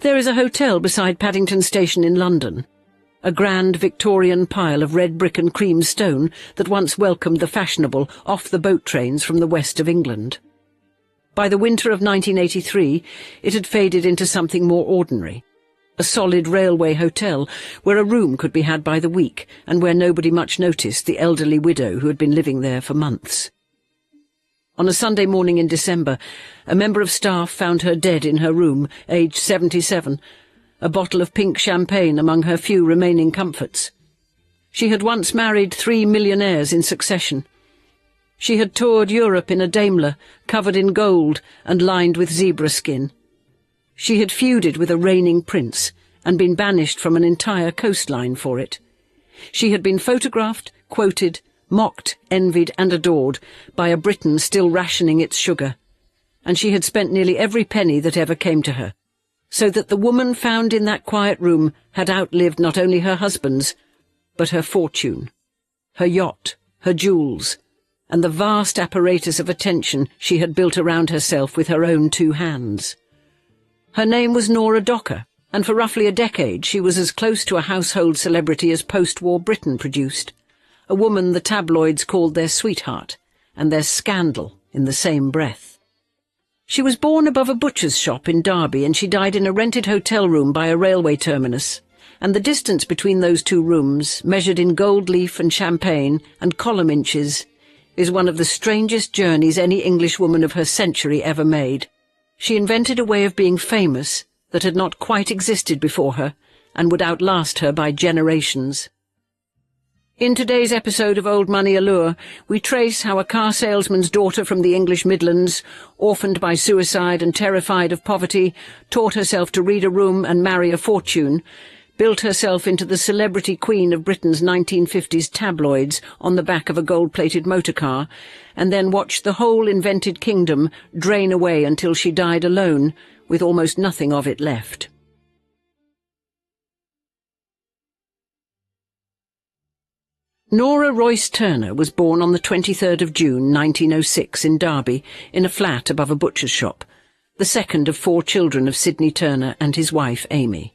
There is a hotel beside Paddington Station in London, a grand Victorian pile of red brick and cream stone that once welcomed the fashionable off the boat trains from the west of England. By the winter of 1983, it had faded into something more ordinary, a solid railway hotel where a room could be had by the week and where nobody much noticed the elderly widow who had been living there for months. On a Sunday morning in December, a member of staff found her dead in her room, aged 77, a bottle of pink champagne among her few remaining comforts. She had once married 3 millionaires in succession. She had toured Europe in a Daimler, covered in gold and lined with zebra skin. She had feuded with a reigning prince and been banished from an entire coastline for it. She had been photographed, quoted, mocked, envied and adored by a Britain still rationing its sugar, and she had spent nearly every penny that ever came to her, so that the woman found in that quiet room had outlived not only her husband's, but her fortune, her yacht, her jewels, and the vast apparatus of attention she had built around herself with her own 2 hands. Her name was Nora Docker, and for roughly a decade she was as close to a household celebrity as post-war Britain produced, a woman the tabloids called their sweetheart, and their scandal in the same breath. She was born above a butcher's shop in Derby, and she died in a rented hotel room by a railway terminus, and the distance between those 2 rooms, measured in gold leaf and champagne and column inches, is one of the strangest journeys any Englishwoman of her century ever made. She invented a way of being famous that had not quite existed before her and would outlast her by generations. In today's episode of Old Money Allure, we trace how a car salesman's daughter from the English Midlands, orphaned by suicide and terrified of poverty, taught herself to read a room and marry a fortune, built herself into the celebrity queen of Britain's 1950s tabloids on the back of a gold-plated motor car, and then watched the whole invented kingdom drain away until she died alone, with almost nothing of it left. Nora Royce Turner was born on the 23rd of June 1906 in Derby, in a flat above a butcher's shop, the second of 4 children of Sidney Turner and his wife Amy.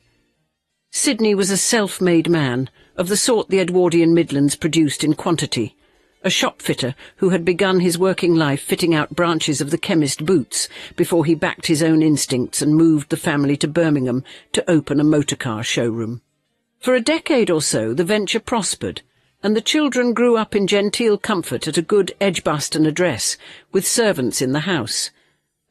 Sidney was a self-made man, of the sort the Edwardian Midlands produced in quantity, a shopfitter who had begun his working life fitting out branches of the chemist boots before he backed his own instincts and moved the family to Birmingham to open a motor-car showroom. For a decade or so the venture prospered, and the children grew up in genteel comfort at a good Edgbaston address, with servants in the house,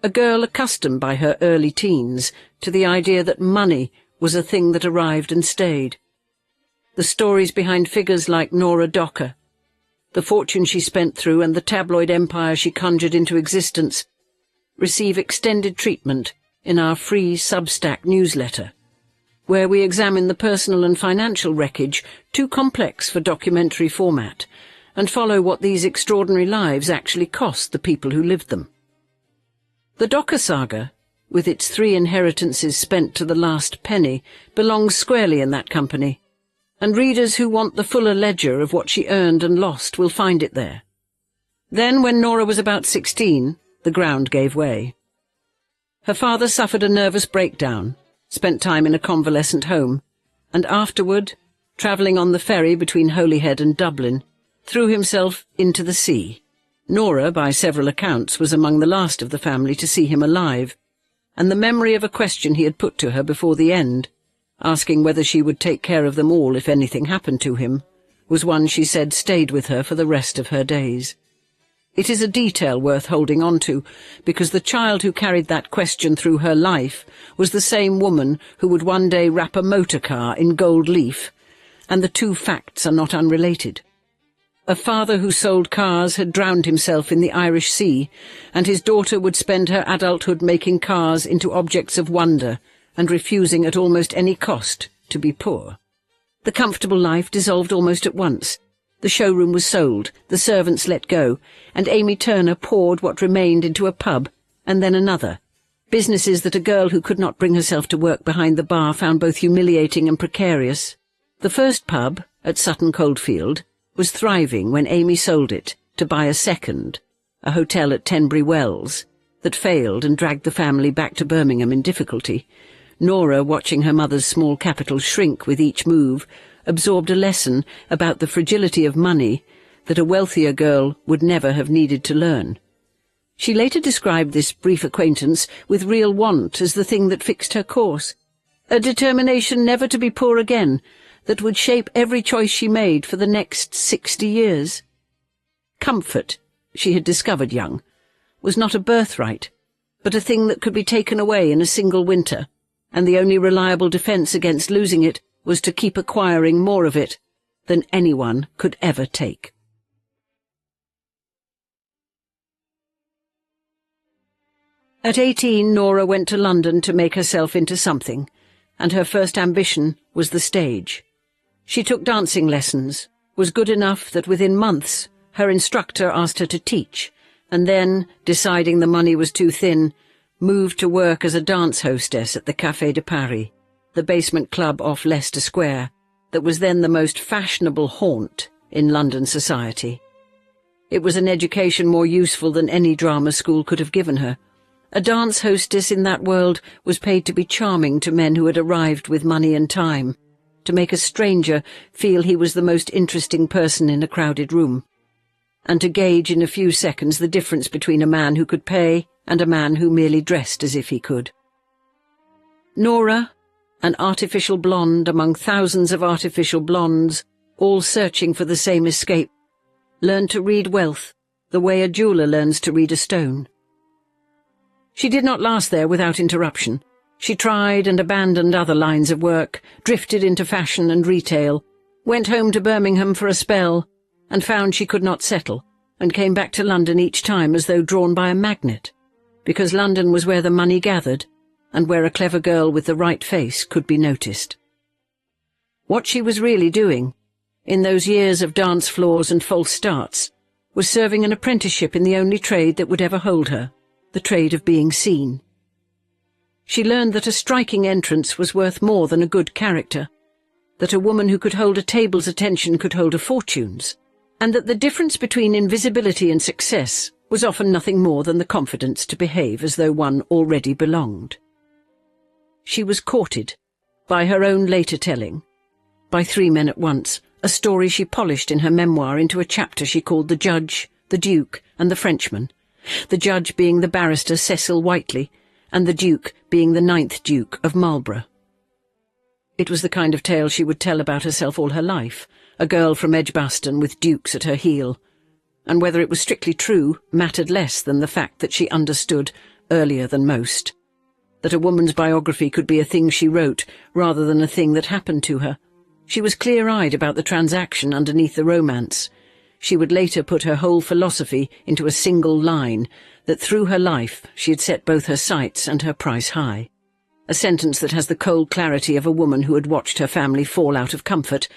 a girl accustomed by her early teens to the idea that money was a thing that arrived and stayed. The stories behind figures like Nora Docker, the fortune she spent through and the tabloid empire she conjured into existence, receive extended treatment in our free Substack newsletter, where we examine the personal and financial wreckage too complex for documentary format, and follow what these extraordinary lives actually cost the people who lived them. The Docker saga, with its 3 inheritances spent to the last penny, belongs squarely in that company, and readers who want the fuller ledger of what she earned and lost will find it there. Then, when Nora was about 16, the ground gave way. Her father suffered a nervous breakdown, spent time in a convalescent home, and afterward, travelling on the ferry between Holyhead and Dublin, threw himself into the sea. Nora, by several accounts, was among the last of the family to see him alive, and the memory of a question he had put to her before the end, asking whether she would take care of them all if anything happened to him, was one she said stayed with her for the rest of her days. It is a detail worth holding on to, because the child who carried that question through her life was the same woman who would one day wrap a motor car in gold leaf, and the 2 facts are not unrelated. A father who sold cars had drowned himself in the Irish Sea, and his daughter would spend her adulthood making cars into objects of wonder and refusing at almost any cost to be poor. The comfortable life dissolved almost at once. The showroom was sold, the servants let go, and Amy Turner poured what remained into a pub, and then another. Businesses that a girl who could not bring herself to work behind the bar found both humiliating and precarious. The first pub, at Sutton Coldfield, was thriving when Amy sold it to buy a second, a hotel at Tenbury Wells, that failed and dragged the family back to Birmingham in difficulty, Nora, watching her mother's small capital shrink with each move, absorbed a lesson about the fragility of money that a wealthier girl would never have needed to learn. She later described this brief acquaintance with real want as the thing that fixed her course, a determination never to be poor again that would shape every choice she made for the next 60 years. Comfort, she had discovered young, was not a birthright, but a thing that could be taken away in a single winter, and the only reliable defence against losing it was to keep acquiring more of it than anyone could ever take. At 18, Nora went to London to make herself into something, and her first ambition was the stage. She took dancing lessons, was good enough that within months her instructor asked her to teach, and then, deciding the money was too thin, moved to work as a dance hostess at the Café de Paris, the basement club off Leicester Square, that was then the most fashionable haunt in London society. It was an education more useful than any drama school could have given her. A dance hostess in that world was paid to be charming to men who had arrived with money and time, to make a stranger feel he was the most interesting person in a crowded room, and to gauge in a few seconds the difference between a man who could pay and a man who merely dressed as if he could. Nora, an artificial blonde among thousands of artificial blondes, all searching for the same escape, learned to read wealth the way a jeweller learns to read a stone. She did not last there without interruption. She tried and abandoned other lines of work, drifted into fashion and retail, went home to Birmingham for a spell, and found she could not settle, and came back to London each time as though drawn by a magnet, because London was where the money gathered, and where a clever girl with the right face could be noticed. What she was really doing, in those years of dance floors and false starts, was serving an apprenticeship in the only trade that would ever hold her, the trade of being seen. She learned that a striking entrance was worth more than a good character, that a woman who could hold a table's attention could hold a fortune's, and that the difference between invisibility and success was often nothing more than the confidence to behave as though one already belonged. She was courted, by her own later telling, by 3 men at once, a story she polished in her memoir into a chapter she called The Judge, the Duke, and the Frenchman, the judge being the barrister Cecil Whiteley, and the Duke being the 9th Duke of Marlborough. It was the kind of tale she would tell about herself all her life, a girl from Edgbaston with dukes at her heel, and whether it was strictly true mattered less than the fact that she understood, earlier than most, that a woman's biography could be a thing she wrote rather than a thing that happened to her. She was clear-eyed about the transaction underneath the romance. She would later put her whole philosophy into a single line, that through her life she had set both her sights and her price high. A sentence that has the cold clarity of a woman who had watched her family fall out of comfort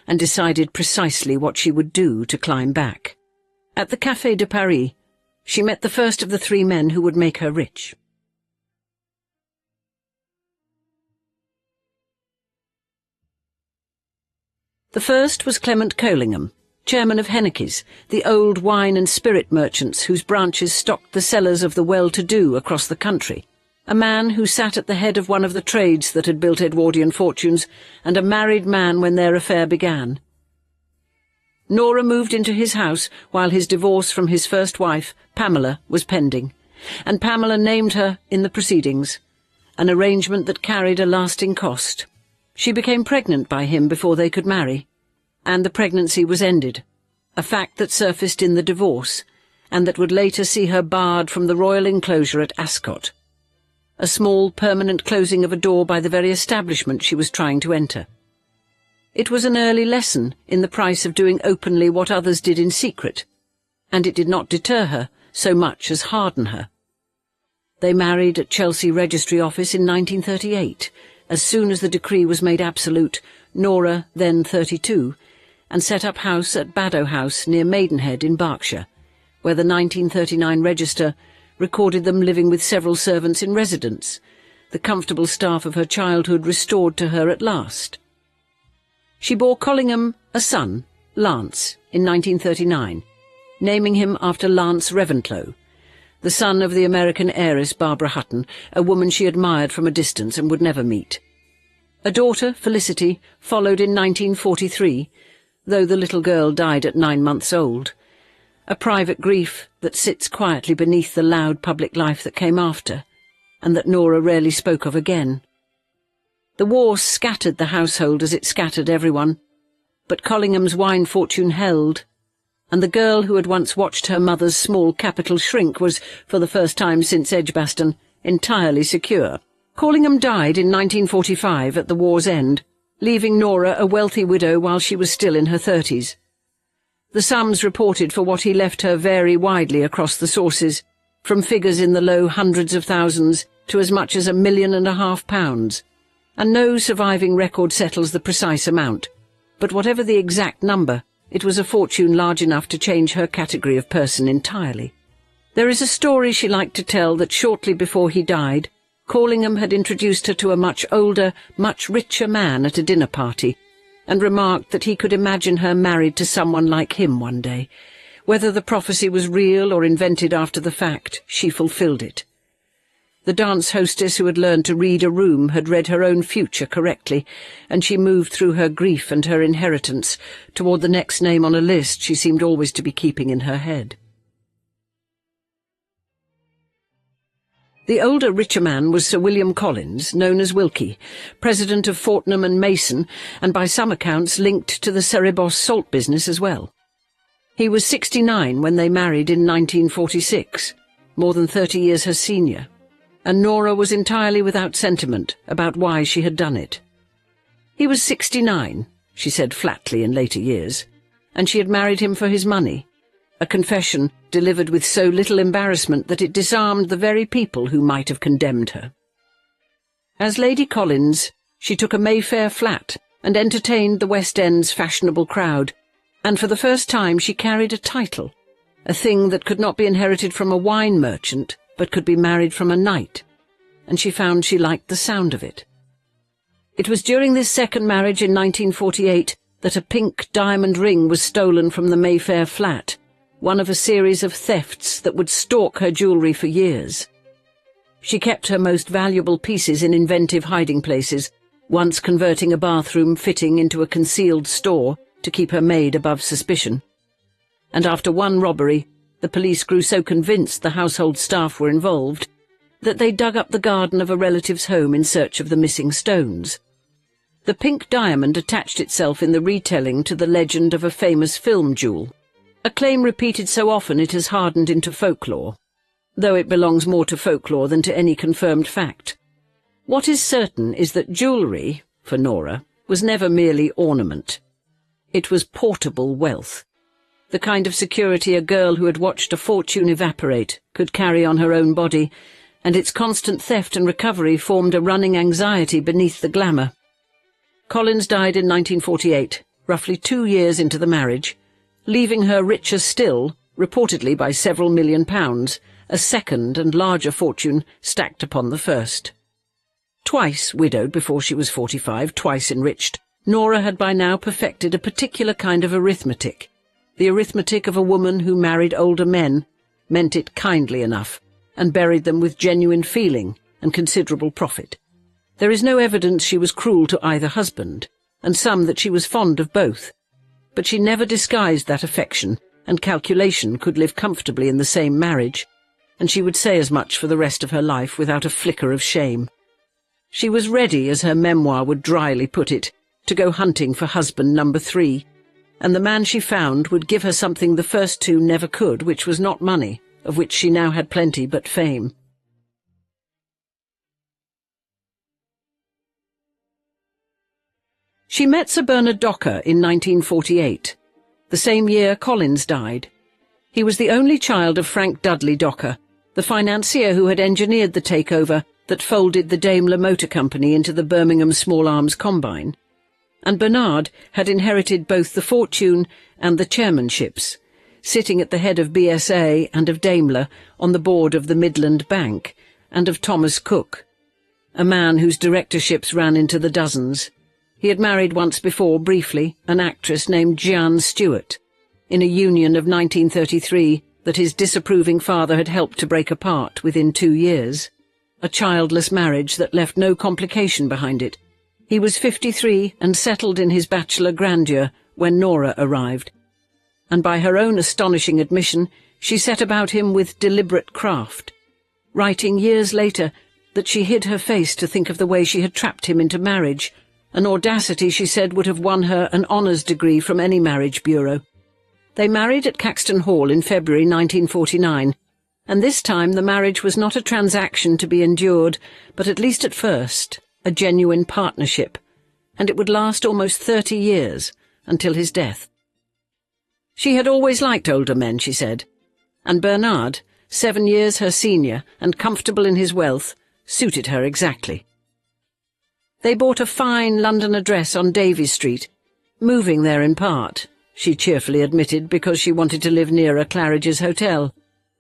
and decided precisely what she would do to climb back. At the Café de Paris, she met the first of the 3 men who would make her rich. The first was Clement Collingham, chairman of Henneke's, the old wine and spirit merchants whose branches stocked the cellars of the well-to-do across the country, a man who sat at the head of one of the trades that had built Edwardian fortunes, and a married man when their affair began. Nora moved into his house while his divorce from his first wife, Pamela, was pending, and Pamela named her in the proceedings, an arrangement that carried a lasting cost. She became pregnant by him before they could marry, and the pregnancy was ended, a fact that surfaced in the divorce, and that would later see her barred from the royal enclosure at Ascot, a small permanent closing of a door by the very establishment she was trying to enter. It was an early lesson in the price of doing openly what others did in secret, and it did not deter her so much as harden her. They married at Chelsea Registry Office in 1938, as soon as the decree was made absolute, Nora, then 32, and set up house at Baddow House near Maidenhead in Berkshire, where the 1939 register recorded them living with several servants in residence, the comfortable staff of her childhood restored to her at last. She bore Collingham a son, Lance, in 1939, naming him after Lance Reventlow, the son of the American heiress Barbara Hutton, a woman she admired from a distance and would never meet. A daughter, Felicity, followed in 1943, though the little girl died at 9 months old. A private grief that sits quietly beneath the loud public life that came after, and that Nora rarely spoke of again. The war scattered the household as it scattered everyone, but Collingham's wine fortune held, and the girl who had once watched her mother's small capital shrink was, for the first time since Edgbaston, entirely secure. Collingham died in 1945 at the war's end, leaving Nora a wealthy widow while she was still in her 30s. The sums reported for what he left her vary widely across the sources, from figures in the low hundreds of thousands to as much as £1.5 million, and no surviving record settles the precise amount. But whatever the exact number, it was a fortune large enough to change her category of person entirely. There is a story she liked to tell that shortly before he died, Collingham had introduced her to a much older, much richer man at a dinner party, and remarked that he could imagine her married to someone like him one day. Whether the prophecy was real or invented after the fact, she fulfilled it. The dance hostess who had learned to read a room had read her own future correctly, and she moved through her grief and her inheritance toward the next name on a list she seemed always to be keeping in her head. The older, richer man was Sir William Collins, known as Wilkie, president of Fortnum and Mason, and by some accounts linked to the Cerebos salt business as well. He was 69 when they married in 1946, more than 30 years her senior, and Nora was entirely without sentiment about why she had done it. He was 69, she said flatly in later years, and she had married him for his money, a confession delivered with so little embarrassment that it disarmed the very people who might have condemned her. As Lady Collins, she took a Mayfair flat and entertained the West End's fashionable crowd, and for the first time she carried a title, a thing that could not be inherited from a wine merchant, but could be married from a knight, and she found she liked the sound of it. It was during this second marriage in 1948 that a pink diamond ring was stolen from the Mayfair flat, one of a series of thefts that would stalk her jewellery for years. She kept her most valuable pieces in inventive hiding places, once converting a bathroom fitting into a concealed store to keep her maid above suspicion. And after one robbery, the police grew so convinced the household staff were involved that they dug up the garden of a relative's home in search of the missing stones. The pink diamond attached itself in the retelling to the legend of a famous film jewel, a claim repeated so often it has hardened into folklore, though it belongs more to folklore than to any confirmed fact. What is certain is that jewellery, for Nora, was never merely ornament. It was portable wealth, the kind of security a girl who had watched a fortune evaporate could carry on her own body, and its constant theft and recovery formed a running anxiety beneath the glamour. Collins died in 1948, roughly 2 years into the marriage, leaving her richer still, reportedly by several £1 million, a second and larger fortune stacked upon the first. Twice widowed before she was 45, twice enriched, Nora had by now perfected a particular kind of arithmetic, the arithmetic of a woman who married older men, meant it kindly enough, and buried them with genuine feeling and considerable profit. There is no evidence she was cruel to either husband, and some that she was fond of both, but she never disguised that affection, and calculation could live comfortably in the same marriage, and she would say as much for the rest of her life without a flicker of shame. She was ready, as her memoir would dryly put it, to go hunting for husband number 3, and the man she found would give her something the first two never could, which was not money, of which she now had plenty, but fame. She met Sir Bernard Docker in 1948, the same year Collins died. He was the only child of Frank Dudley Docker, the financier who had engineered the takeover that folded the Daimler Motor Company into the Birmingham Small Arms Combine, and Bernard had inherited both the fortune and the chairmanships, sitting at the head of BSA and of Daimler on the board of the Midland Bank, and of Thomas Cook, a man whose directorships ran into the dozens. He had married once before, briefly, an actress named Jeanne Stewart, in a union of 1933 that his disapproving father had helped to break apart within 2 years, a childless marriage that left no complication behind it. He was 53 and settled in his bachelor grandeur when Nora arrived, and by her own astonishing admission, she set about him with deliberate craft, writing years later that she hid her face to think of the way she had trapped him into marriage, an audacity she said would have won her an honours degree from any marriage bureau. They married at Caxton Hall in February 1949, and this time the marriage was not a transaction to be endured, but at least at first, a genuine partnership, and it would last almost 30 years, until his death. She had always liked older men, she said, and Bernard, 7 years her senior and comfortable in his wealth, suited her exactly. They bought a fine London address on Davy Street, moving there in part, she cheerfully admitted, because she wanted to live nearer Claridge's Hotel,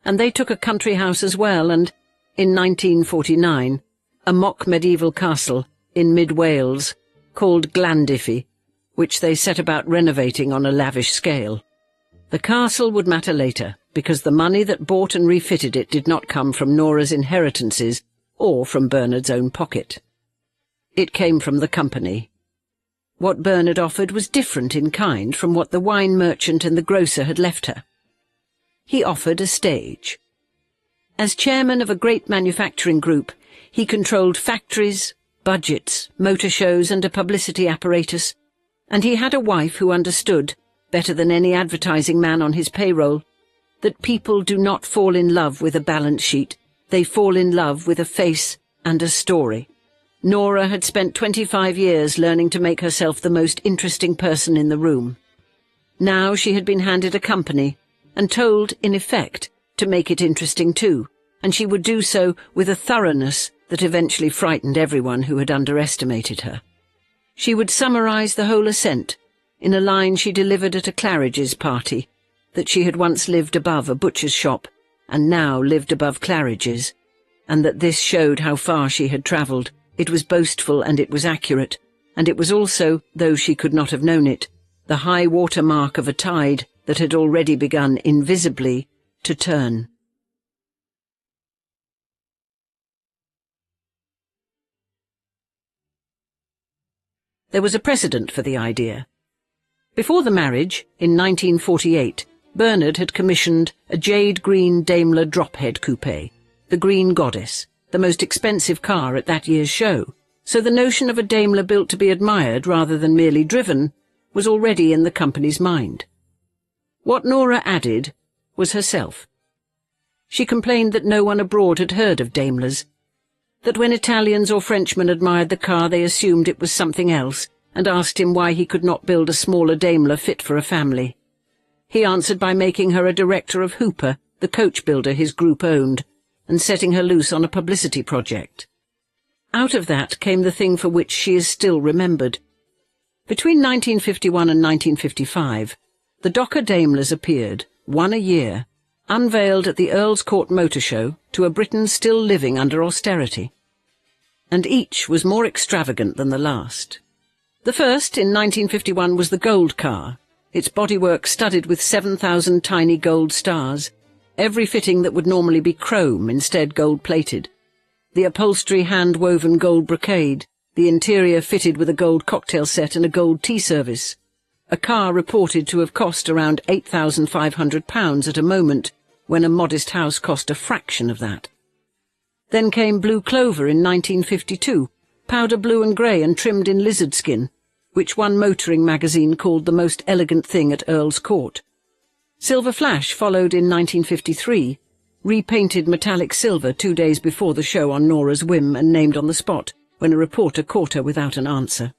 and they took a country house as well, and, in 1949, a mock medieval castle in mid-Wales called Llandiffi, which they set about renovating on a lavish scale. The castle would matter later, because the money that bought and refitted it did not come from Nora's inheritances or from Bernard's own pocket. It came from the company. What Bernard offered was different in kind from what the wine merchant and the grocer had left her. He offered a stage. As chairman of a great manufacturing group, he controlled factories, budgets, motor shows and a publicity apparatus, and he had a wife who understood, better than any advertising man on his payroll, that people do not fall in love with a balance sheet, they fall in love with a face and a story. Nora had spent 25 years learning to make herself the most interesting person in the room. Now she had been handed a company, and told, in effect, to make it interesting too, and she would do so with a thoroughness that eventually frightened everyone who had underestimated her. She would summarize the whole ascent in a line she delivered at a Claridge's party, that she had once lived above a butcher's shop and now lived above Claridge's, and that this showed how far she had travelled. It was boastful and it was accurate, and it was also, though she could not have known it, the high water mark of a tide that had already begun invisibly to turn. There was a precedent for the idea. Before the marriage, in 1948, Bernard had commissioned a jade-green Daimler drophead coupe, the Green Goddess, the most expensive car at that year's show, so the notion of a Daimler built to be admired rather than merely driven was already in the company's mind. What Nora added was herself. She complained that no one abroad had heard of Daimlers, that when Italians or Frenchmen admired the car they assumed it was something else, and asked him why he could not build a smaller Daimler fit for a family. He answered by making her a director of Hooper, the coach builder his group owned, and setting her loose on a publicity project. Out of that came the thing for which she is still remembered. Between 1951 and 1955, the Docker Daimlers appeared, one a year, unveiled at the Earl's Court Motor Show to a Britain still living under austerity. And each was more extravagant than the last. The first, in 1951, was the gold car, its bodywork studded with 7,000 tiny gold stars, every fitting that would normally be chrome instead gold-plated, the upholstery hand-woven gold brocade, the interior fitted with a gold cocktail set and a gold tea service, a car reported to have cost around £8,500 at a moment when a modest house cost a fraction of that. Then came Blue Clover in 1952, powder blue and grey and trimmed in lizard skin, which one motoring magazine called the most elegant thing at Earl's Court. Silver Flash followed in 1953, repainted metallic silver 2 days before the show on Nora's whim and named on the spot when a reporter caught her without an answer.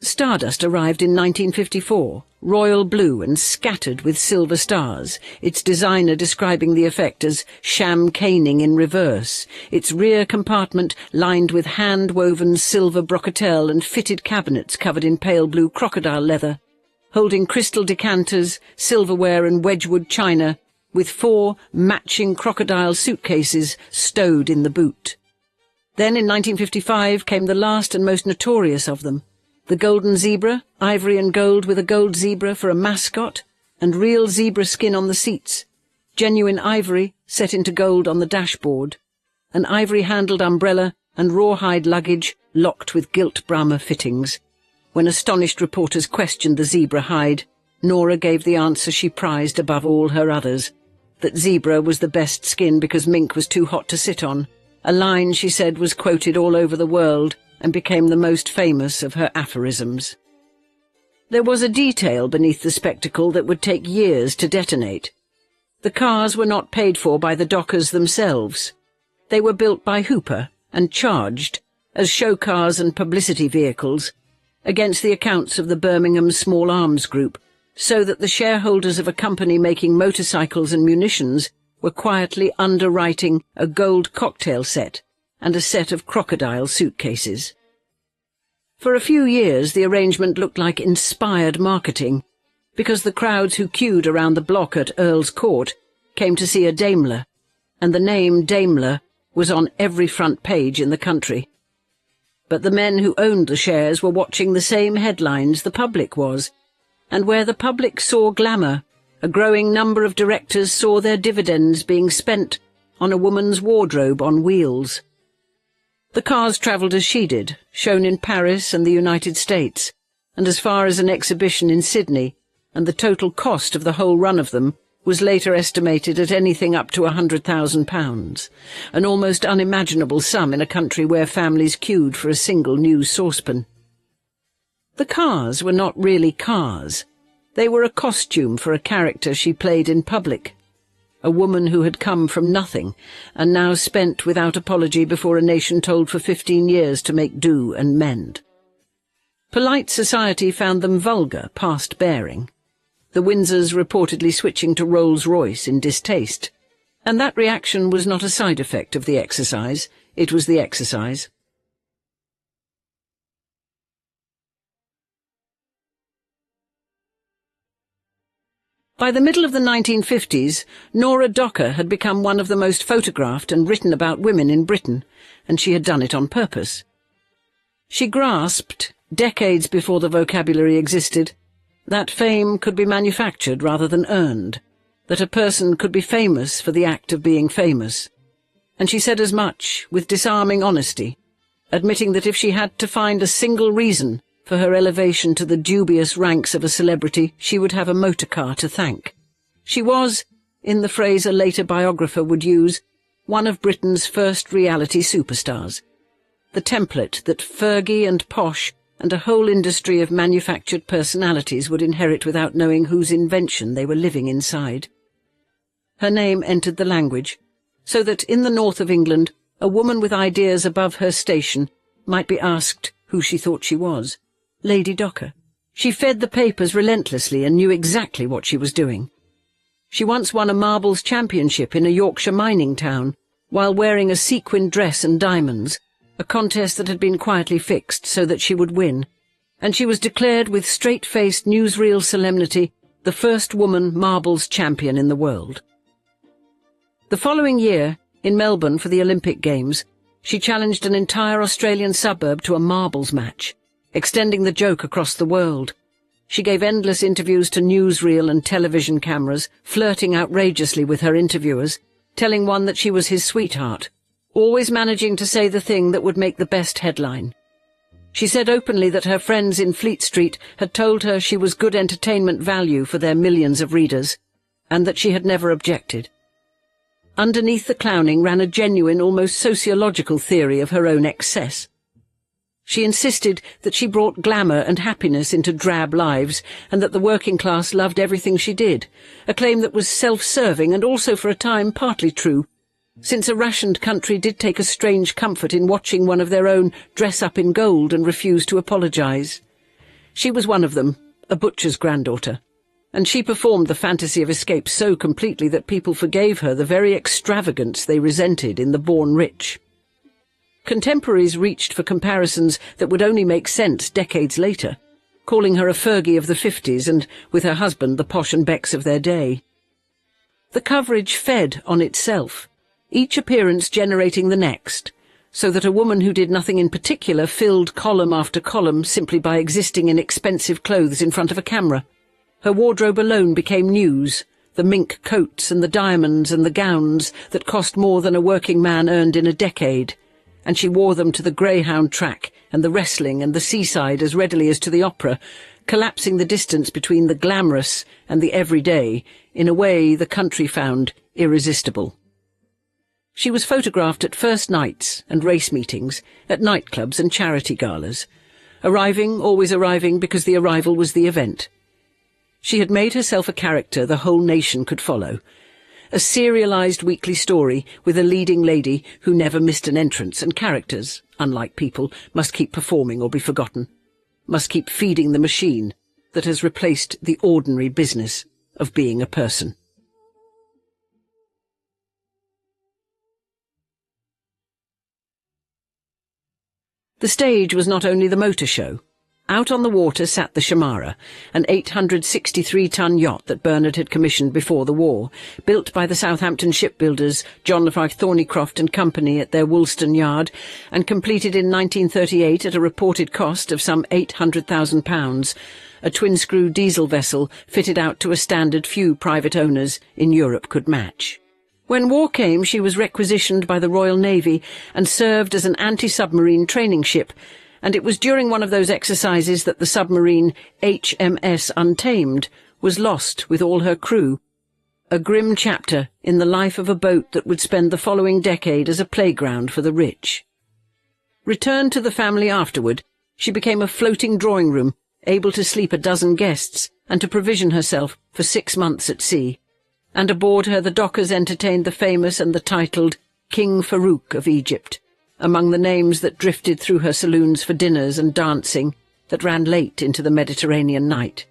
Stardust arrived in 1954, royal blue and scattered with silver stars, its designer describing the effect as sham caning in reverse, its rear compartment lined with hand-woven silver brocatelle and fitted cabinets covered in pale blue crocodile leather, holding crystal decanters, silverware and Wedgwood china, with 4 matching crocodile suitcases stowed in the boot. Then in 1955 came the last and most notorious of them, the golden zebra, ivory and gold with a gold zebra for a mascot, and real zebra skin on the seats, genuine ivory set into gold on the dashboard, an ivory-handled umbrella and rawhide luggage locked with gilt Brahma fittings. When astonished reporters questioned the zebra hide, Nora gave the answer she prized above all her others, that zebra was the best skin because mink was too hot to sit on, a line she said was quoted all over the world and became the most famous of her aphorisms. There was a detail beneath the spectacle that would take years to detonate. The cars were not paid for by the dockers themselves. They were built by Hooper and charged as show cars and publicity vehicles against the accounts of the Birmingham Small Arms Group, so that the shareholders of a company making motorcycles and munitions were quietly underwriting a gold cocktail set and a set of crocodile suitcases. For a few years the arrangement looked like inspired marketing, because the crowds who queued around the block at Earl's Court came to see a Daimler, and the name Daimler was on every front page in the country. But the men who owned the shares were watching the same headlines the public was, and where the public saw glamour, a growing number of directors saw their dividends being spent on a woman's wardrobe on wheels. The cars travelled as she did, shown in Paris and the United States, and as far as an exhibition in Sydney, and the total cost of the whole run of them was later estimated at anything up to £100,000, an almost unimaginable sum in a country where families queued for a single new saucepan. The cars were not really cars. They were a costume for a character she played in public, a woman who had come from nothing and now spent without apology before a nation told for 15 years to make do and mend. Polite society found them vulgar past bearing, the Windsors reportedly switching to Rolls-Royce in distaste, and that reaction was not a side effect of the exercise, it was the exercise. By the middle of the 1950s, Nora Docker had become one of the most photographed and written about women in Britain, and she had done it on purpose. She grasped, decades before the vocabulary existed, that fame could be manufactured rather than earned, that a person could be famous for the act of being famous. And she said as much, with disarming honesty, admitting that if she had to find a single reason for her elevation to the dubious ranks of a celebrity, she would have a motor car to thank. She was, in the phrase a later biographer would use, one of Britain's first reality superstars, the template that Fergie and Posh and a whole industry of manufactured personalities would inherit without knowing whose invention they were living inside. Her name entered the language, so that in the north of England a woman with ideas above her station might be asked who she thought she was. Lady Docker. She fed the papers relentlessly and knew exactly what she was doing. She once won a marbles championship in a Yorkshire mining town while wearing a sequin dress and diamonds, a contest that had been quietly fixed so that she would win, and she was declared with straight-faced newsreel solemnity the first woman marbles champion in the world. The following year, in Melbourne for the Olympic Games, she challenged an entire Australian suburb to a marbles match, extending the joke across the world. She gave endless interviews to newsreel and television cameras, flirting outrageously with her interviewers, telling one that she was his sweetheart, always managing to say the thing that would make the best headline. She said openly that her friends in Fleet Street had told her she was good entertainment value for their millions of readers, and that she had never objected. Underneath the clowning ran a genuine, almost sociological theory of her own excess. She insisted that she brought glamour and happiness into drab lives, and that the working class loved everything she did, a claim that was self-serving and also for a time partly true, since a rationed country did take a strange comfort in watching one of their own dress up in gold and refuse to apologise. She was one of them, a butcher's granddaughter, and she performed the fantasy of escape so completely that people forgave her the very extravagance they resented in the born rich. Contemporaries reached for comparisons that would only make sense decades later, calling her a Fergie of the 50s and, with her husband, the Posh and Becks of their day. The coverage fed on itself, each appearance generating the next, so that a woman who did nothing in particular filled column after column simply by existing in expensive clothes in front of a camera. Her wardrobe alone became news, the mink coats and the diamonds and the gowns that cost more than a working man earned in a decade, and she wore them to the greyhound track and the wrestling and the seaside as readily as to the opera, collapsing the distance between the glamorous and the everyday in a way the country found irresistible. She was photographed at first nights and race meetings, at nightclubs and charity galas, always arriving because the arrival was the event. She had made herself a character the whole nation could follow, a serialized weekly story with a leading lady who never missed an entrance, and characters, unlike people, must keep performing or be forgotten, must keep feeding the machine that has replaced the ordinary business of being a person. The stage was not only the motor show. Out on the water sat the Chamara, an 863-ton yacht that Bernard had commissioned before the war, built by the Southampton shipbuilders John Lafarge Thornycroft and Company at their Woolston yard, and completed in 1938 at a reported cost of some £800,000, a twin-screw diesel vessel fitted out to a standard few private owners in Europe could match. When war came, she was requisitioned by the Royal Navy and served as an anti-submarine training ship, and it was during one of those exercises that the submarine HMS Untamed was lost with all her crew, a grim chapter in the life of a boat that would spend the following decade as a playground for the rich. Returned to the family afterward, she became a floating drawing room, able to sleep a dozen guests and to provision herself for 6 months at sea. And aboard her the dockers entertained the famous and the titled King Farouk of Egypt, among the names that drifted through her saloons for dinners and dancing that ran late into the Mediterranean night.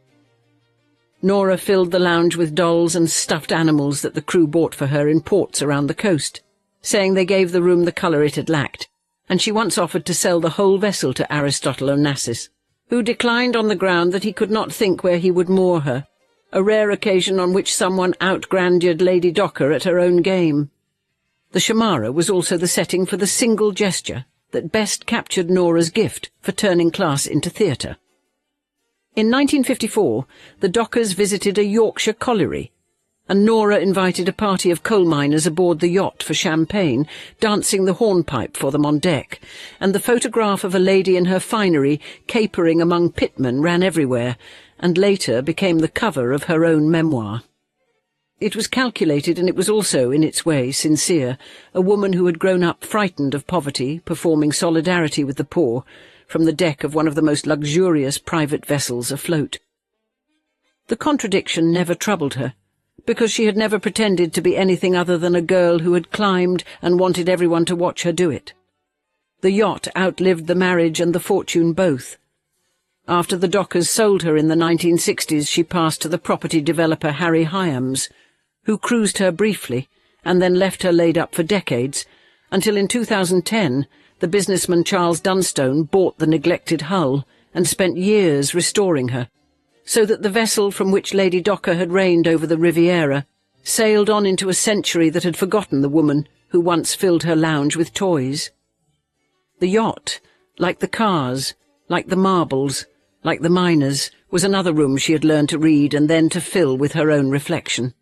Nora filled the lounge with dolls and stuffed animals that the crew bought for her in ports around the coast, saying they gave the room the colour it had lacked, and she once offered to sell the whole vessel to Aristotle Onassis, who declined on the ground that he could not think where he would moor her, a rare occasion on which someone outgrandied Lady Docker at her own game. The Chamara was also the setting for the single gesture that best captured Nora's gift for turning class into theatre. In 1954, the dockers visited a Yorkshire colliery, and Nora invited a party of coal miners aboard the yacht for champagne, dancing the hornpipe for them on deck, and the photograph of a lady in her finery capering among pitmen ran everywhere, and later became the cover of her own memoir. It was calculated, and it was also, in its way, sincere, a woman who had grown up frightened of poverty, performing solidarity with the poor, from the deck of one of the most luxurious private vessels afloat. The contradiction never troubled her, because she had never pretended to be anything other than a girl who had climbed and wanted everyone to watch her do it. The yacht outlived the marriage and the fortune both. After the dockers sold her in the 1960s, she passed to the property developer Harry Hyams, who cruised her briefly and then left her laid up for decades, until in 2010 the businessman Charles Dunstone bought the neglected hull and spent years restoring her, so that the vessel from which Lady Docker had reigned over the Riviera sailed on into a century that had forgotten the woman who once filled her lounge with toys. The yacht, like the cars, like the marbles, like the miners, was another room she had learned to read and then to fill with her own reflection.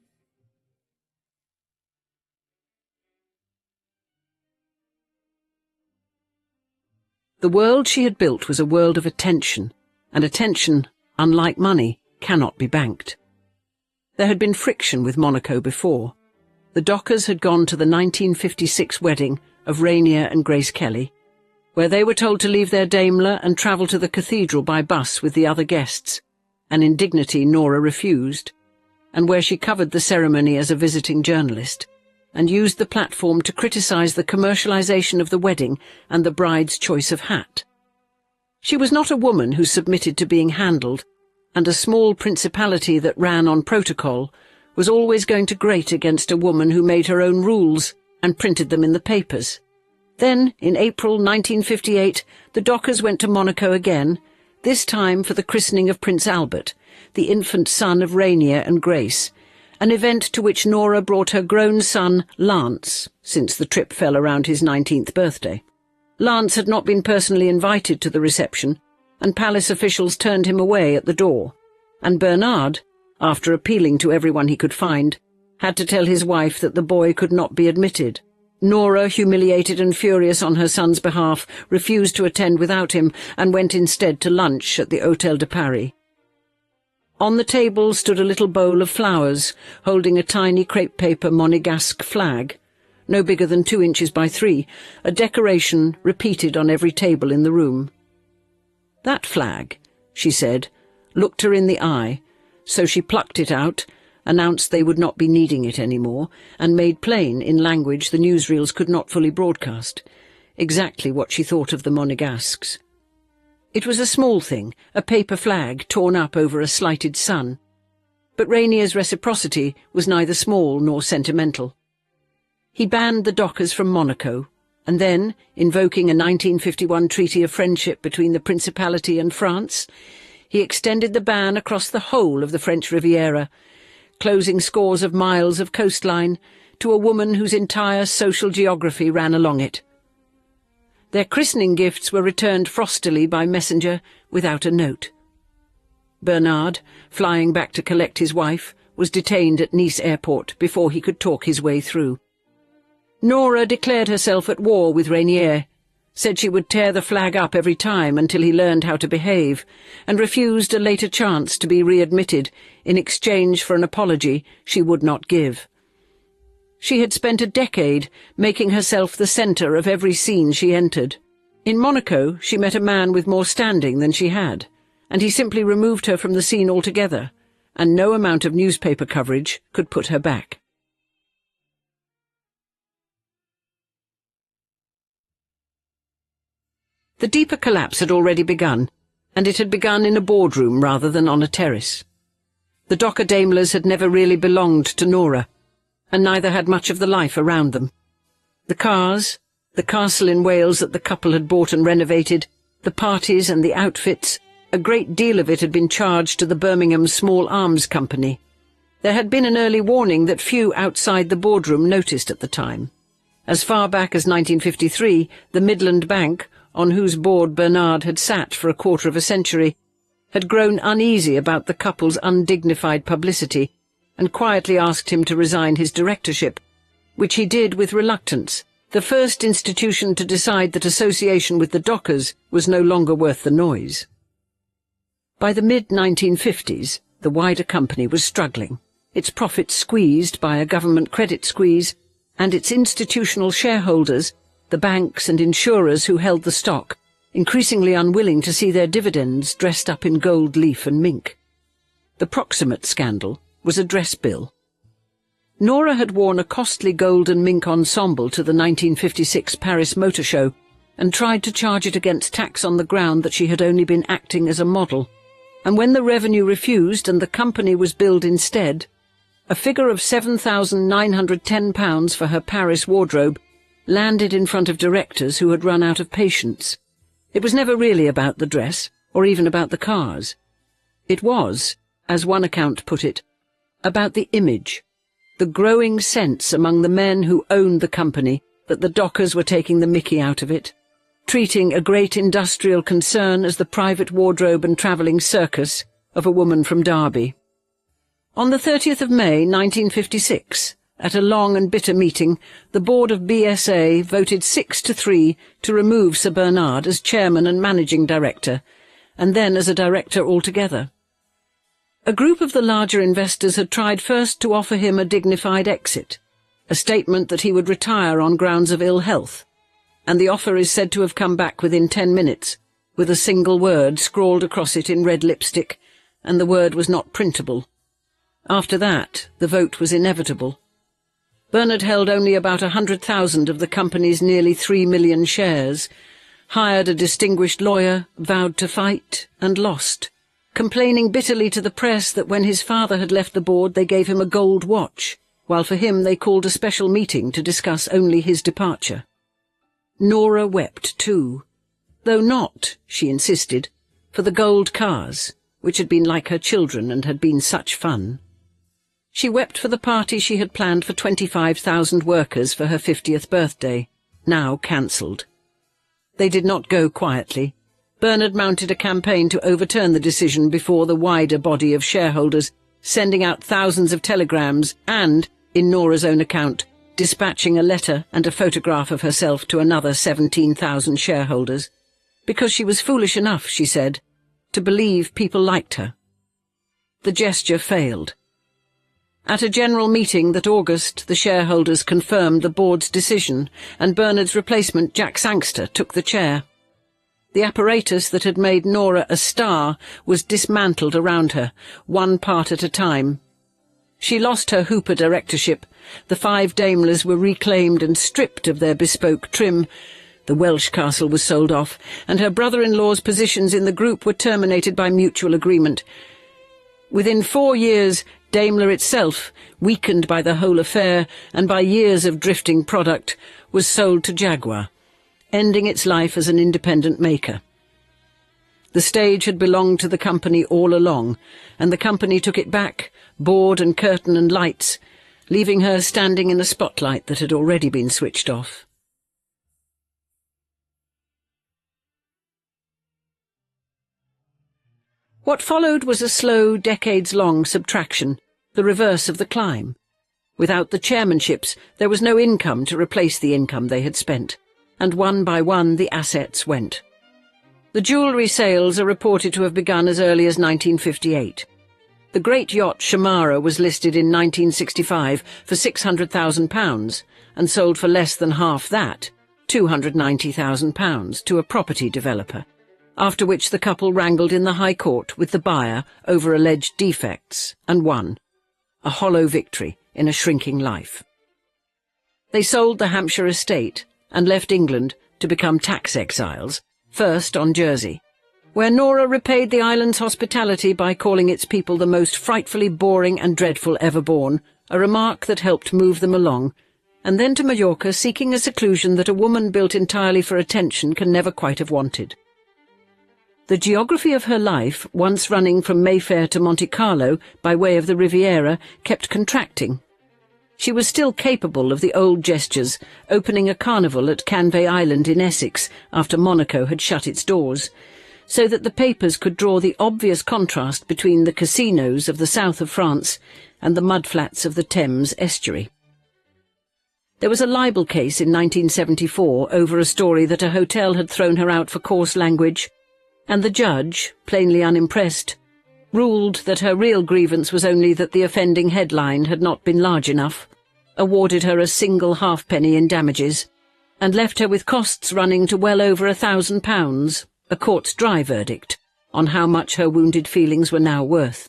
The world she had built was a world of attention, and attention, unlike money, cannot be banked. There had been friction with Monaco before. The dockers had gone to the 1956 wedding of Rainier and Grace Kelly, where they were told to leave their Daimler and travel to the cathedral by bus with the other guests, an indignity Nora refused, and where she covered the ceremony as a visiting journalist, and used the platform to criticise the commercialisation of the wedding and the bride's choice of hat. She was not a woman who submitted to being handled, and a small principality that ran on protocol was always going to grate against a woman who made her own rules and printed them in the papers. Then, in April 1958, the dockers went to Monaco again, this time for the christening of Prince Albert, the infant son of Rainier and Grace, an event to which Nora brought her grown son, Lance, since the trip fell around his 19th birthday. Lance had not been personally invited to the reception, and palace officials turned him away at the door, and Bernard, after appealing to everyone he could find, had to tell his wife that the boy could not be admitted. Nora, humiliated and furious on her son's behalf, refused to attend without him and went instead to lunch at the Hôtel de Paris. On the table stood a little bowl of flowers, holding a tiny crepe paper monégasque flag, no bigger than 2 inches by 3, a decoration repeated on every table in the room. "That flag," she said, looked her in the eye, so she plucked it out, announced they would not be needing it any more, and made plain, in language the newsreels could not fully broadcast, exactly what she thought of the Monégasques. It was a small thing, a paper flag torn up over a slighted sun, but Rainier's reciprocity was neither small nor sentimental. He banned the dockers from Monaco, and then, invoking a 1951 treaty of friendship between the Principality and France, he extended the ban across the whole of the French Riviera, closing scores of miles of coastline to a woman whose entire social geography ran along it. Their christening gifts were returned frostily by messenger without a note. Bernard, flying back to collect his wife, was detained at Nice airport before he could talk his way through. Nora declared herself at war with Rainier, said she would tear the flag up every time until he learned how to behave, and refused a later chance to be readmitted in exchange for an apology she would not give. She had spent a decade making herself the centre of every scene she entered. In Monaco she met a man with more standing than she had, and he simply removed her from the scene altogether, and no amount of newspaper coverage could put her back. The deeper collapse had already begun, and it had begun in a boardroom rather than on a terrace. The Docker Daimlers had never really belonged to Nora, and neither had much of the life around them. The cars, the castle in Wales that the couple had bought and renovated, the parties and the outfits, a great deal of it had been charged to the Birmingham Small Arms Company. There had been an early warning that few outside the boardroom noticed at the time. As far back as 1953, the Midland Bank, on whose board Bernard had sat for a quarter of a century, had grown uneasy about the couple's undignified publicity and quietly asked him to resign his directorship, which he did with reluctance, the first institution to decide that association with the dockers was no longer worth the noise. By the mid-1950s, the wider company was struggling, its profits squeezed by a government credit squeeze, and its institutional shareholders, the banks and insurers who held the stock, increasingly unwilling to see their dividends dressed up in gold leaf and mink. The proximate scandal was a dress bill. Nora had worn a costly gold and mink ensemble to the 1956 Paris Motor Show and tried to charge it against tax on the ground that she had only been acting as a model, and when the revenue refused and the company was billed instead, a figure of £7,910 for her Paris wardrobe landed in front of directors who had run out of patience. It was never really about the dress, or even about the cars. It was, as one account put it, about the image, the growing sense among the men who owned the company that the dockers were taking the mickey out of it, treating a great industrial concern as the private wardrobe and travelling circus of a woman from Derby. On the 30th of May, 1956, at a long and bitter meeting, the board of BSA voted 6-3 to remove Sir Bernard as chairman and managing director, and then as a director altogether. A group of the larger investors had tried first to offer him a dignified exit, a statement that he would retire on grounds of ill health, and the offer is said to have come back within 10 minutes, with a single word scrawled across it in red lipstick, and the word was not printable. After that, the vote was inevitable. Bernard held only about 100,000 of the company's nearly 3 million shares, hired a distinguished lawyer, vowed to fight, and lost, complaining bitterly to the press that when his father had left the board they gave him a gold watch, while for him they called a special meeting to discuss only his departure. Nora wept too, though not, she insisted, for the gold cars, which had been like her children and had been such fun. She wept for the party she had planned for 25,000 workers for her 50th birthday, now cancelled. They did not go quietly. Bernard mounted a campaign to overturn the decision before the wider body of shareholders, sending out thousands of telegrams and, in Nora's own account, dispatching a letter and a photograph of herself to another 17,000 shareholders, because she was foolish enough, she said, to believe people liked her. The gesture failed. At a general meeting that August, the shareholders confirmed the board's decision, and Bernard's replacement, Jack Sangster, took the chair. The apparatus that had made Nora a star was dismantled around her, one part at a time. She lost her Hooper directorship. The 5 Daimlers were reclaimed and stripped of their bespoke trim. The Welsh castle was sold off, and her brother-in-law's positions in the group were terminated by mutual agreement. Within 4 years, Daimler itself, weakened by the whole affair and by years of drifting product, was sold to Jaguar, ending its life as an independent maker. The stage had belonged to the company all along, and the company took it back, board and curtain and lights, leaving her standing in a spotlight that had already been switched off. What followed was a slow, decades-long subtraction, the reverse of the climb. Without the chairmanships, there was no income to replace the income they had spent, and one by one the assets went. The jewellery sales are reported to have begun as early as 1958. The great yacht Shamara was listed in 1965 for £600,000 and sold for less than half that, £290,000, to a property developer, after which the couple wrangled in the High Court with the buyer over alleged defects and won, a hollow victory in a shrinking life. They sold the Hampshire estate and left England to become tax exiles, first on Jersey, where Nora repaid the island's hospitality by calling its people the most frightfully boring and dreadful ever born, a remark that helped move them along, and then to Mallorca, seeking a seclusion that a woman built entirely for attention can never quite have wanted. The geography of her life, once running from Mayfair to Monte Carlo by way of the Riviera, kept contracting. She was still capable of the old gestures, opening a carnival at Canvey Island in Essex after Monaco had shut its doors, so that the papers could draw the obvious contrast between the casinos of the south of France and the mudflats of the Thames estuary. There was a libel case in 1974 over a story that a hotel had thrown her out for coarse language, and the judge, plainly unimpressed, ruled that her real grievance was only that the offending headline had not been large enough, awarded her a single halfpenny in damages, and left her with costs running to well over £1,000, a court's dry verdict, on how much her wounded feelings were now worth.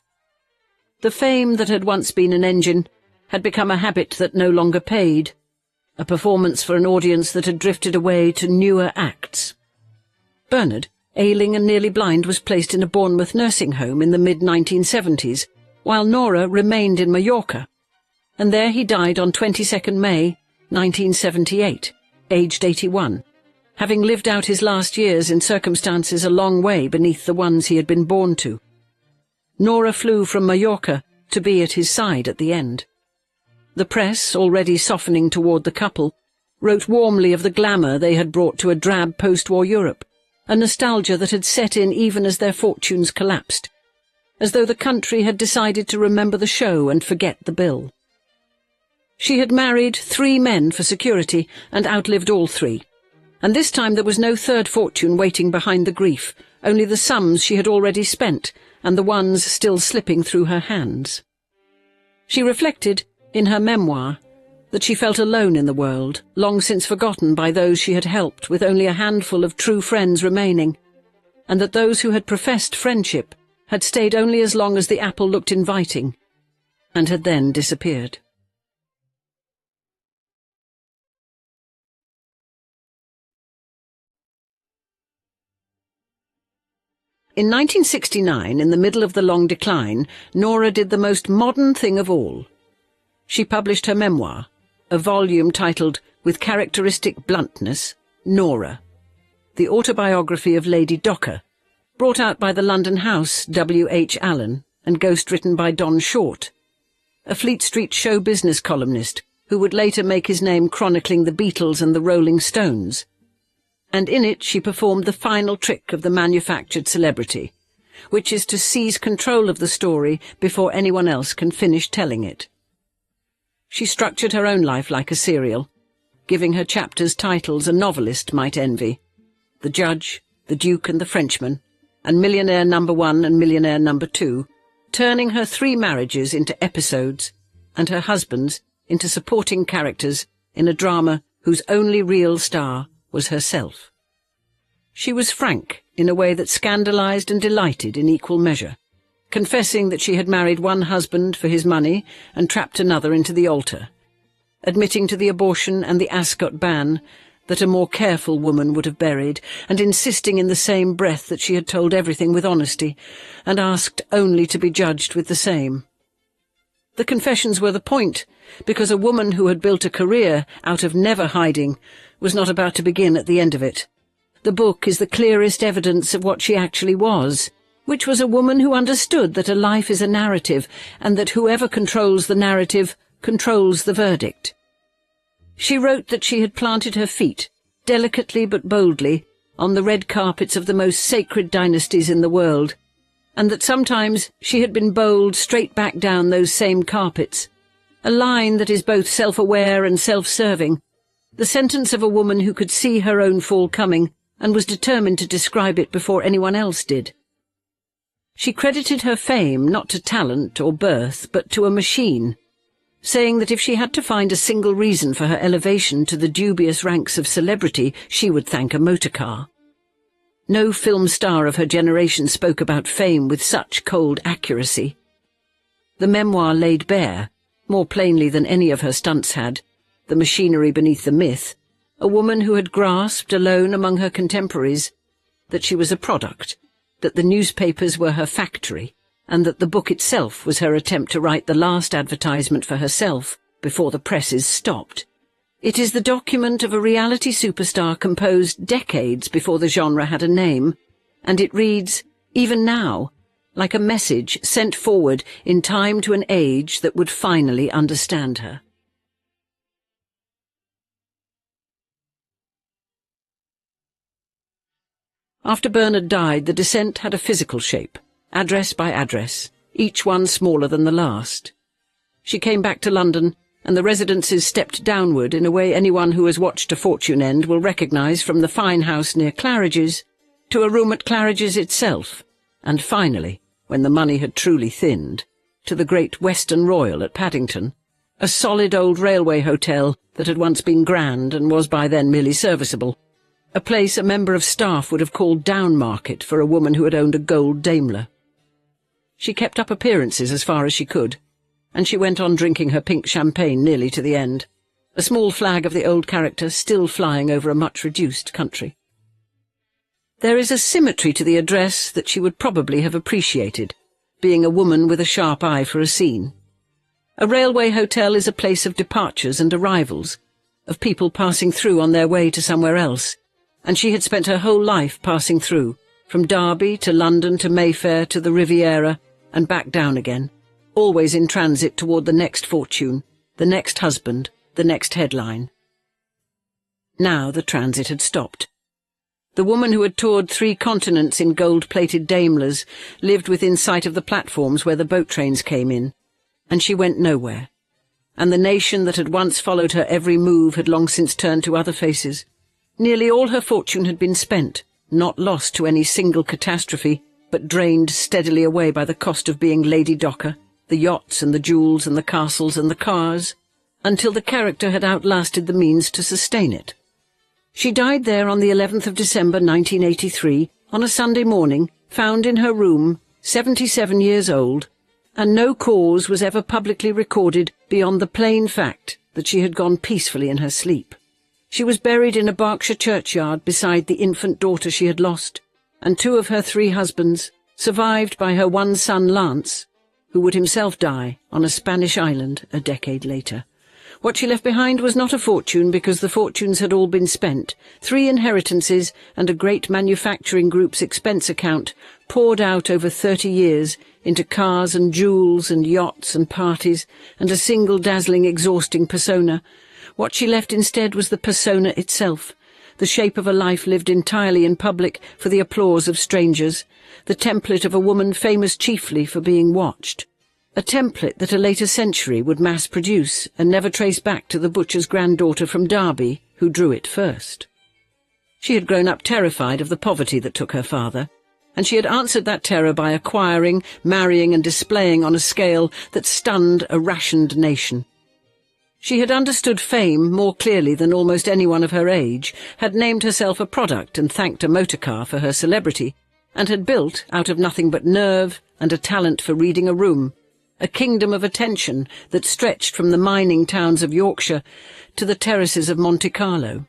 The fame that had once been an engine had become a habit that no longer paid, a performance for an audience that had drifted away to newer acts. Bernard, ailing and nearly blind, was placed in a Bournemouth nursing home in the mid-1970s, while Nora remained in Mallorca, and there he died on 22nd May 1978, aged 81, having lived out his last years in circumstances a long way beneath the ones he had been born to. Nora flew from Mallorca to be at his side at the end. The press, already softening toward the couple, wrote warmly of the glamour they had brought to a drab post-war Europe, a nostalgia that had set in even as their fortunes collapsed, as though the country had decided to remember the show and forget the bill. She had married 3 men for security and outlived all 3, and this time there was no third fortune waiting behind the grief, only the sums she had already spent and the ones still slipping through her hands. She reflected, in her memoir, that she felt alone in the world, long since forgotten by those she had helped, with only a handful of true friends remaining, and that those who had professed friendship had stayed only as long as the apple looked inviting, and had then disappeared. In 1969, in the middle of the long decline, Nora did the most modern thing of all. She published her memoir, a volume titled, with characteristic bluntness, Nora, the autobiography of Lady Docker, brought out by the London house W. H. Allen and ghostwritten by Don Short, a Fleet Street show business columnist who would later make his name chronicling the Beatles and the Rolling Stones. And in it she performed the final trick of the manufactured celebrity, which is to seize control of the story before anyone else can finish telling it. She structured her own life like a serial, giving her chapters titles a novelist might envy: The Judge, The Duke and the Frenchman, and Millionaire Number 1 and Millionaire Number 2, turning her 3 marriages into episodes and her husbands into supporting characters in a drama whose only real star was herself. She was frank in a way that scandalized and delighted in equal measure, confessing that she had married one husband for his money and trapped another into the altar, admitting to the abortion and the Ascot ban that a more careful woman would have buried, and insisting in the same breath that she had told everything with honesty, and asked only to be judged with the same. The confessions were the point, because a woman who had built a career out of never hiding was not about to begin at the end of it. The book is the clearest evidence of what she actually was, which was a woman who understood that a life is a narrative, and that whoever controls the narrative controls the verdict. She wrote that she had planted her feet, delicately but boldly, on the red carpets of the most sacred dynasties in the world, and that sometimes she had been bowled straight back down those same carpets, a line that is both self-aware and self-serving, the sentence of a woman who could see her own fall coming and was determined to describe it before anyone else did. She credited her fame not to talent or birth, but to a machine, saying that if she had to find a single reason for her elevation to the dubious ranks of celebrity, she would thank a motor car. No film star of her generation spoke about fame with such cold accuracy. The memoir laid bare, more plainly than any of her stunts had, the machinery beneath the myth, a woman who had grasped, alone among her contemporaries, that she was a product, that the newspapers were her factory, and that the book itself was her attempt to write the last advertisement for herself before the presses stopped. It is the document of a reality superstar composed decades before the genre had a name, and it reads, even now, like a message sent forward in time to an age that would finally understand her. After Bernard died, the descent had a physical shape, address by address, each one smaller than the last. She came back to London, and the residences stepped downward in a way anyone who has watched a fortune end will recognise, from the fine house near Claridge's to a room at Claridge's itself, and finally, when the money had truly thinned, to the Great Western Royal at Paddington, a solid old railway hotel that had once been grand and was by then merely serviceable, a place a member of staff would have called down market for a woman who had owned a gold Daimler. She kept up appearances as far as she could, and she went on drinking her pink champagne nearly to the end, a small flag of the old character still flying over a much-reduced country. There is a symmetry to the address that she would probably have appreciated, being a woman with a sharp eye for a scene. A railway hotel is a place of departures and arrivals, of people passing through on their way to somewhere else, and she had spent her whole life passing through, from Derby to London to Mayfair to the Riviera, and back down again, always in transit toward the next fortune, the next husband, the next headline. Now the transit had stopped. The woman who had toured 3 continents in gold-plated Daimlers lived within sight of the platforms where the boat trains came in, and she went nowhere, and the nation that had once followed her every move had long since turned to other faces. Nearly all her fortune had been spent, not lost to any single catastrophe, but drained steadily away by the cost of being Lady Docker, the yachts and the jewels and the castles and the cars, until the character had outlasted the means to sustain it. She died there on the 11th of December 1983, on a Sunday morning, found in her room, 77 years old, and no cause was ever publicly recorded beyond the plain fact that she had gone peacefully in her sleep. She was buried in a Berkshire churchyard beside the infant daughter she had lost, and 2 of her 3 husbands, survived by her one son Lance, who would himself die on a Spanish island a decade later. What she left behind was not a fortune, because the fortunes had all been spent. 3 inheritances and a great manufacturing group's expense account poured out over 30 years into cars and jewels and yachts and parties and a single dazzling, exhausting persona. What she left instead was the persona itself, the shape of a life lived entirely in public for the applause of strangers, the template of a woman famous chiefly for being watched. A template that a later century would mass-produce and never trace back to the butcher's granddaughter from Derby, who drew it first. She had grown up terrified of the poverty that took her father, and she had answered that terror by acquiring, marrying and displaying on a scale that stunned a rationed nation. She had understood fame more clearly than almost anyone of her age, had named herself a product and thanked a motor car for her celebrity, and had built, out of nothing but nerve and a talent for reading a room, a kingdom of attention that stretched from the mining towns of Yorkshire to the terraces of Monte Carlo.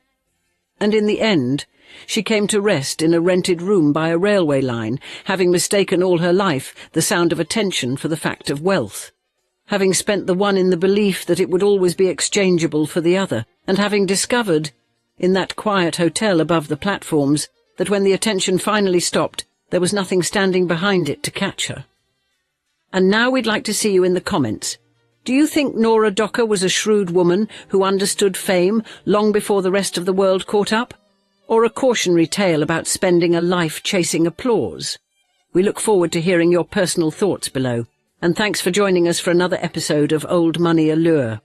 And in the end, she came to rest in a rented room by a railway line, having mistaken all her life the sound of attention for the fact of wealth, having spent the one in the belief that it would always be exchangeable for the other, and having discovered, in that quiet hotel above the platforms, that when the attention finally stopped, there was nothing standing behind it to catch her. And now we'd like to see you in the comments. Do you think Nora Docker was a shrewd woman who understood fame long before the rest of the world caught up? Or a cautionary tale about spending a life chasing applause? We look forward to hearing your personal thoughts below. And thanks for joining us for another episode of Old Money Allure.